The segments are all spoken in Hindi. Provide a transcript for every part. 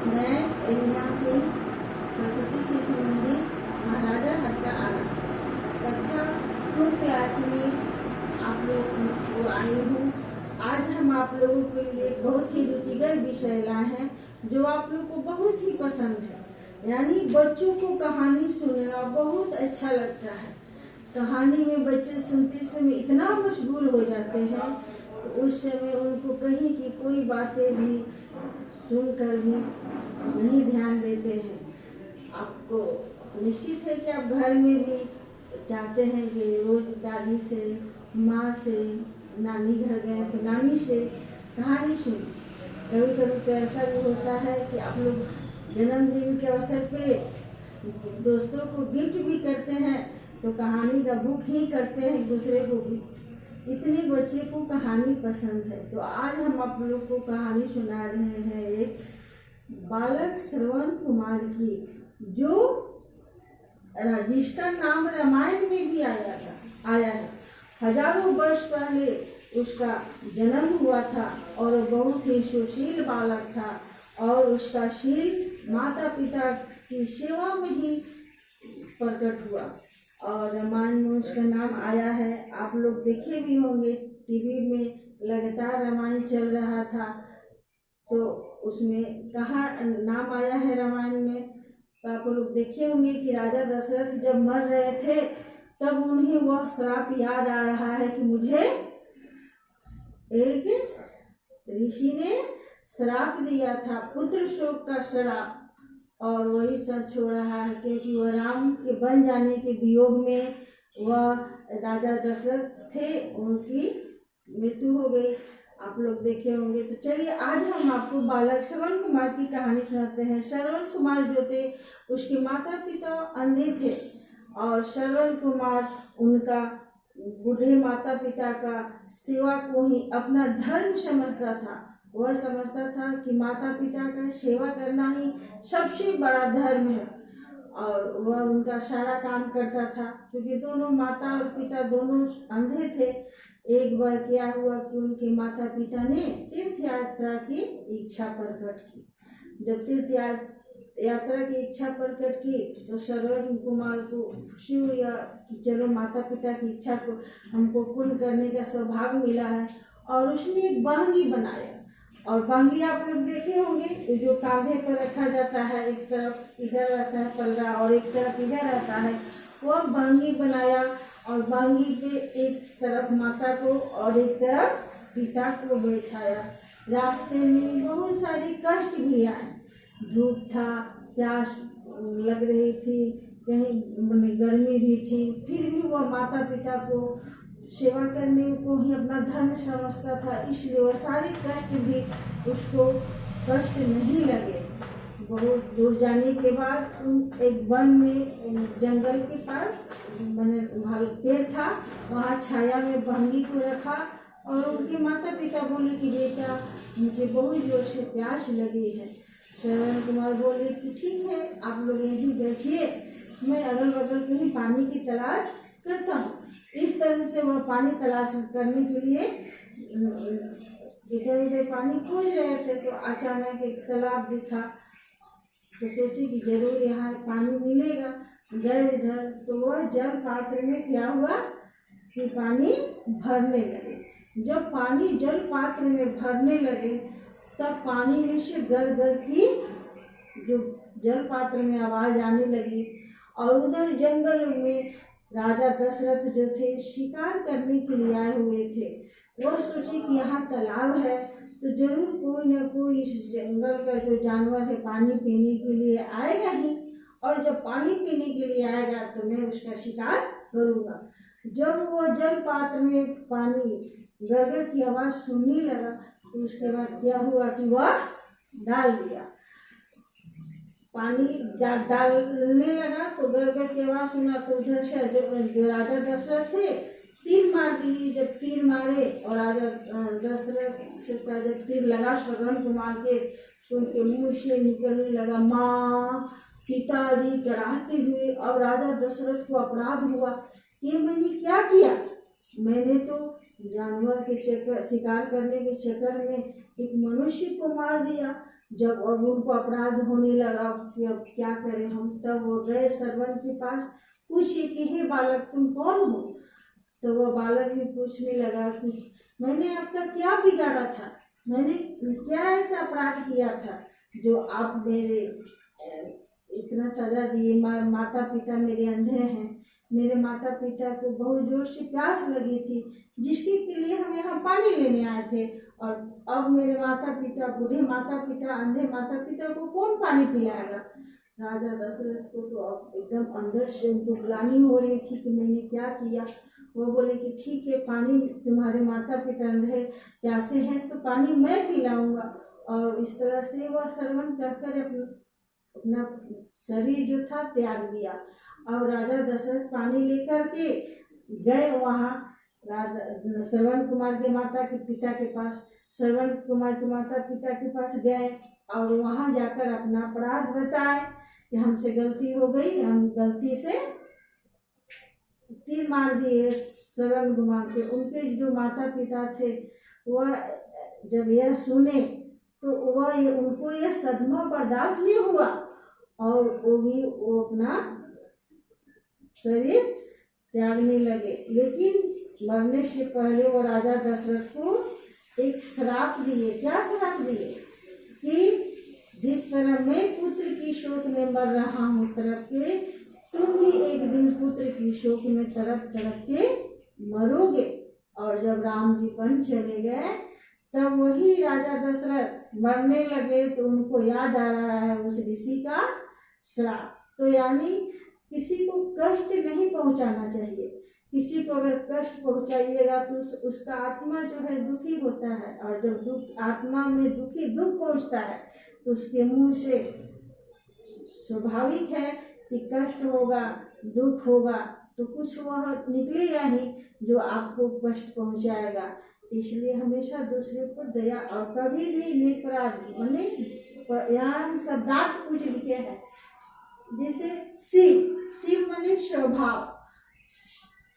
मैं एलिना सिंह, सरस्वती शिशु मंदिर, महाराजा हट्टा आना, कक्षा 2 क्लास में आप लोग को आई हूँ। आज हम आप लोगों के लिए बहुत ही रुचिकर विषय लाए हैं जो आप लोग को बहुत ही पसंद है, यानी बच्चों को कहानी सुनना बहुत अच्छा लगता है। कहानी में बच्चे सुनते समय इतना मशगूल हो जाते हैं तो उस समय उनको कहीं की कोई बातें भी सुनकर भी नहीं ध्यान देते हैं। आपको निश्चित है कि आप घर में भी चाहते हैं कि रोज दादी से, माँ से, नानी घर गए तो नानी से कहानी सुने। कभी कभी तो ऐसा भी होता है कि आप लोग जन्मदिन के अवसर पे दोस्तों को गिफ्ट भी करते हैं तो कहानी का बुक ही करते हैं एक दूसरे को भी। इतने बच्चे को कहानी पसंद है तो आज हम आप लोग को कहानी सुना रहे हैं एक बालक श्रवण कुमार की, जो जिसका नाम रामायण में भी आया है। हजारों वर्ष पहले उसका जन्म हुआ था और बहुत ही सुशील बालक था और उसका शील माता पिता की सेवा में ही प्रकट हुआ और रामायण में उसका नाम आया है। आप लोग देखे भी होंगे, टीवी में लगातार रामायण चल रहा था तो उसमें कहाँ नाम आया है रामायण में, तो आप लोग देखे होंगे कि राजा दशरथ जब मर रहे थे तब उन्हें वह श्राप याद आ रहा है कि मुझे एक ऋषि ने श्राप दिया था, पुत्र शोक का श्राप, और वही सच हो रहा है क्योंकि वह राम के बन जाने के वियोग में वह राजा दशरथ थे, उनकी मृत्यु हो गई। आप लोग देखे होंगे। तो चलिए आज हम आपको बालक श्रवण कुमार की कहानी सुनाते हैं। श्रवण कुमार जो थे उसके माता पिता अंधे थे और श्रवण कुमार उनका बूढ़े माता पिता का सेवा को ही अपना धर्म समझता था। वह समझता था कि माता पिता का सेवा करना ही सबसे बड़ा धर्म है और वह उनका सारा काम करता था क्योंकि दोनों माता और पिता दोनों अंधे थे। एक बार क्या हुआ कि उनके माता पिता ने तीर्थ यात्रा की इच्छा प्रकट की। जब तीर्थ यात्रा की इच्छा प्रकट की तो श्रवण कुमार को खुशी हुई कि चलो माता पिता की इच्छा को हमको पूर्ण करने का सौभाग्य मिला है, और उसने एक बहंगी बनाया। और बहंगी आप लोग देखे होंगे जो कांधे पर रखा जाता है, एक तरफ इधर रहता है पल्ला और एक तरफ इधर रहता है, वह बहंगी बनाया और बहंगी पे एक तरफ माता को और एक तरफ पिता को बैठाया। रास्ते में बहुत सारी कष्ट भी आए, धूप था, प्यास लग रही थी, कहीं गर्मी भी थी, फिर भी वह माता पिता को सेवा करने को ही अपना धर्म समझता था, इसलिए वह सारे कष्ट भी उसको कष्ट नहीं लगे। बहुत दूर जाने के बाद एक वन में जंगल के पास पेड़ था, वहाँ छाया में बहंगी को रखा और उनके माता पिता बोले कि बेटा मुझे बहुत जोर से प्यास लगी है। श्रवण कुमार बोले कि ठीक है आप लोग यहीं बैठिए, मैं अगल बगल कहीं पानी की तलाश करता हूँ। इस तरह से वह पानी तलाश करने के लिए इधर उधर पानी खोज रहे थे तो अचानक एक तालाब दिखा तो सोचे कि जरूर यहाँ पानी मिलेगा। गए इधर तो वह जल पात्र में क्या हुआ कि पानी भरने लगे। जब पानी जल पात्र में भरने लगे तब पानी में से गर गर की जो जल पात्र में आवाज आने लगी और उधर जंगल में राजा दशरथ जो थे शिकार करने के लिए आए हुए थे। वह सोचे कि यहाँ तालाब है तो जरूर कोई न कोई इस जंगल का जो जानवर है पानी पीने के लिए आएगा ही, और जब पानी पीने के लिए आएगा तो मैं उसका शिकार करूँगा। जब वह जल पात्र में पानी गरगर की आवाज़ सुनने लगा तो उसके बाद क्या हुआ कि वह डाल दिया, पानी डालने लगा तो गरगर की आवाज़ सुना तो उधर से जो राजा दशरथ थे तीर मार दिए। जब तीर मारे और राजा दशरथ से जब तीर लगा श्रवण कुमार के तो उनके मुँह से निकलने लगा माँ पिताजी कराहते हुए। अब राजा दशरथ को अपराध हुआ कि मैंने क्या किया, मैंने तो जानवर के चक्कर शिकार करने के चक्कर में एक मनुष्य को मार दिया। जब अब उनको अपराध होने लगा कि अब क्या करें हम, तब वो गए श्रवण के पास, पूछे कि हे बालक तुम कौन हो। तो वो बालक भी पूछने लगा कि मैंने आपका क्या बिगाड़ा था, मैंने क्या ऐसा अपराध किया था जो आप मेरे इतना सजा दिए। माता पिता मेरे अंधे हैं, मेरे माता पिता को बहुत जोर से प्यास लगी थी जिसके के लिए हम यहाँ पानी लेने आए थे, और अब मेरे माता पिता, बूढ़े माता पिता, अंधे माता पिता को कौन पानी पिलाएगा। राजा दशरथ को तो अब एकदम अंदर से उनको ग्लानि हो रही थी कि मैंने क्या किया। वो बोले कि ठीक है, पानी तुम्हारे माता पिता अंधे प्यासे हैं तो पानी मैं पिलाऊंगा। और इस तरह से वह श्रवण कहकर अपना शरीर जो था त्याग दिया। अब राजा दशरथ पानी लेकर के गए वहाँ राजा श्रवण कुमार के माता के पिता के पास, श्रवण कुमार के माता पिता के पास गए और वहाँ जाकर अपना अपराध बताए कि हमसे गलती हो गई, हम गलती से तीर मार दिए श्रवण कुमार के। उनके जो माता पिता थे वह जब यह सुने तो उनको यह सदमा बर्दाश्त नहीं हुआ और वो अपना शरीर त्यागने लगे। लेकिन मरने से पहले वो राजा दशरथ को एक श्राप दिए। क्या श्राप दिए कि जिस तरह मैं पुत्र की शोक में मर रहा हूँ तड़प के, तुम भी एक दिन पुत्र की शोक में तड़प तड़प के मरोगे। और जब राम जी वन चले गए तब वही राजा दशरथ मरने लगे तो उनको याद आ रहा है उस ऋषि का श्राप। तो यानी किसी को कष्ट नहीं पहुंचाना चाहिए। किसी को अगर कष्ट पहुंचाइएगा तो उसका आत्मा जो है दुखी होता है, और जब आत्मा में दुख पहुंचता है तो उसके मुंह से स्वाभाविक है कि कष्ट होगा, दुख होगा, तो कुछ वह निकलेगा ही जो आपको कष्ट पहुंचाएगा। इसलिए हमेशा दूसरे को दया, और कभी भी निरपराध माने यहाँ शब्दार्थ कुछ लिखे हैं जैसे शिव माने स्वभाव,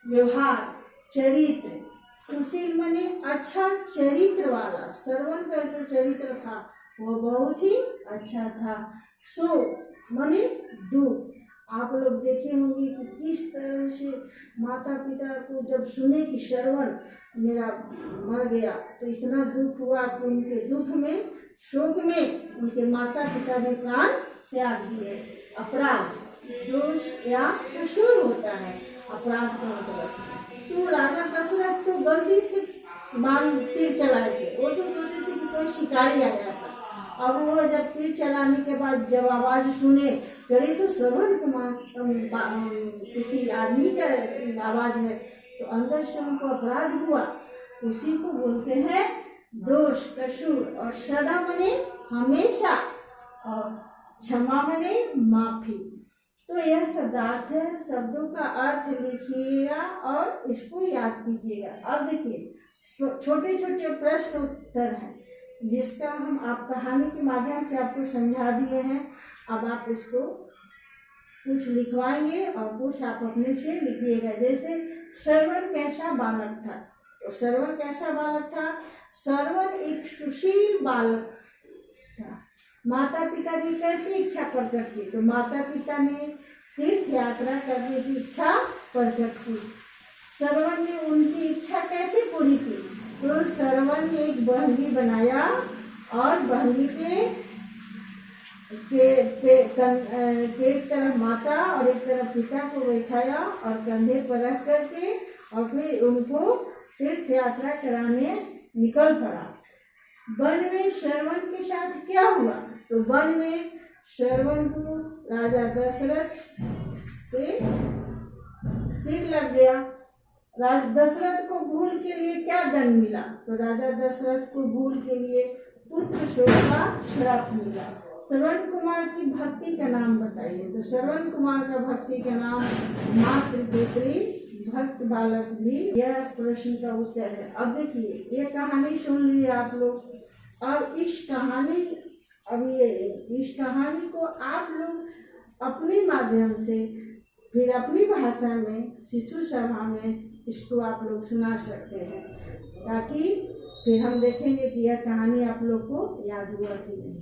व्यवहार, चरित्र। सुशील माने अच्छा चरित्र वाला। श्रवण का जो चरित्र था वो बहुत ही अच्छा था। सो माने दुख। आप लोग देखे होंगे कि किस तरह से माता पिता को जब सुने कि श्रवण मेरा मर गया तो इतना दुख हुआ कि उनके दुख में, शोक में उनके माता पिता ने प्राण त्याग दिए। अपराध, दोष या कसूर होता है अपराध का मतलब। तो राजा दशरथ तो गलती से बाण तीर चलाए थे, वो तो सोचे थे कि कोई शिकारी आ गया था। अब वो जब तीर चलाने के बाद जब आवाज सुने, करे तो श्रवण कुमार किसी आदमी का आवाज है, तो अंदर से उनको अपराध हुआ। उसी को बोलते हैं दोष, कसूर। और सदा मने हमेशा, और क्षमा मने माफी। तो यह शब्दार्थ है, शब्दों का अर्थ लिखिएगा और इसको याद कीजिएगा। अब देखिए तो छोटे छोटे प्रश्न उत्तर हैं जिसका हम आप कहानी के माध्यम से आपको समझा दिए हैं। अब आप इसको कुछ लिखवाएंगे और कुछ आप अपने से लिखिएगा। जैसे श्रवण कैसा बालक था, तो श्रवण कैसा बालक था? श्रवण एक सुशील बालक था। माता पिता की कैसी इच्छा प्रकट की? तो माता पिता ने तीर्थ यात्रा करने की इच्छा प्रकट की। श्रवण ने उनकी इच्छा कैसे पूरी की? तो श्रवण ने एक बहंगी बनाया और बहंगी के एक तरफ माता और एक तरफ पिता को बैठाया और कंधे पर रख करके और फिर उनको तीर्थ यात्रा कराने निकल पड़ा। वन में श्रवण के साथ क्या हुआ? तो वन में श्रवण को राजा दशरथ से तीर लग गया। राजा दशरथ को भूल के लिए क्या दंड मिला? तो राजा दशरथ को भूल के लिए पुत्र शोक का श्राप मिला। श्रवण कुमार की भक्ति का नाम बताइए। तो श्रवण कुमार का भक्ति का नाम मातृ पुत्री भक्त बालक भी, यह प्रश्न का उत्तर है। अब देखिए ये कहानी सुन ली आप लोग। अब इस कहानी को आप लोग अपने माध्यम से फिर अपनी भाषा में शिशु सभा में इसको आप लोग सुना सकते हैं, ताकि फिर हम देखेंगे कि यह कहानी आप लोग को याद हुआ कि नहीं।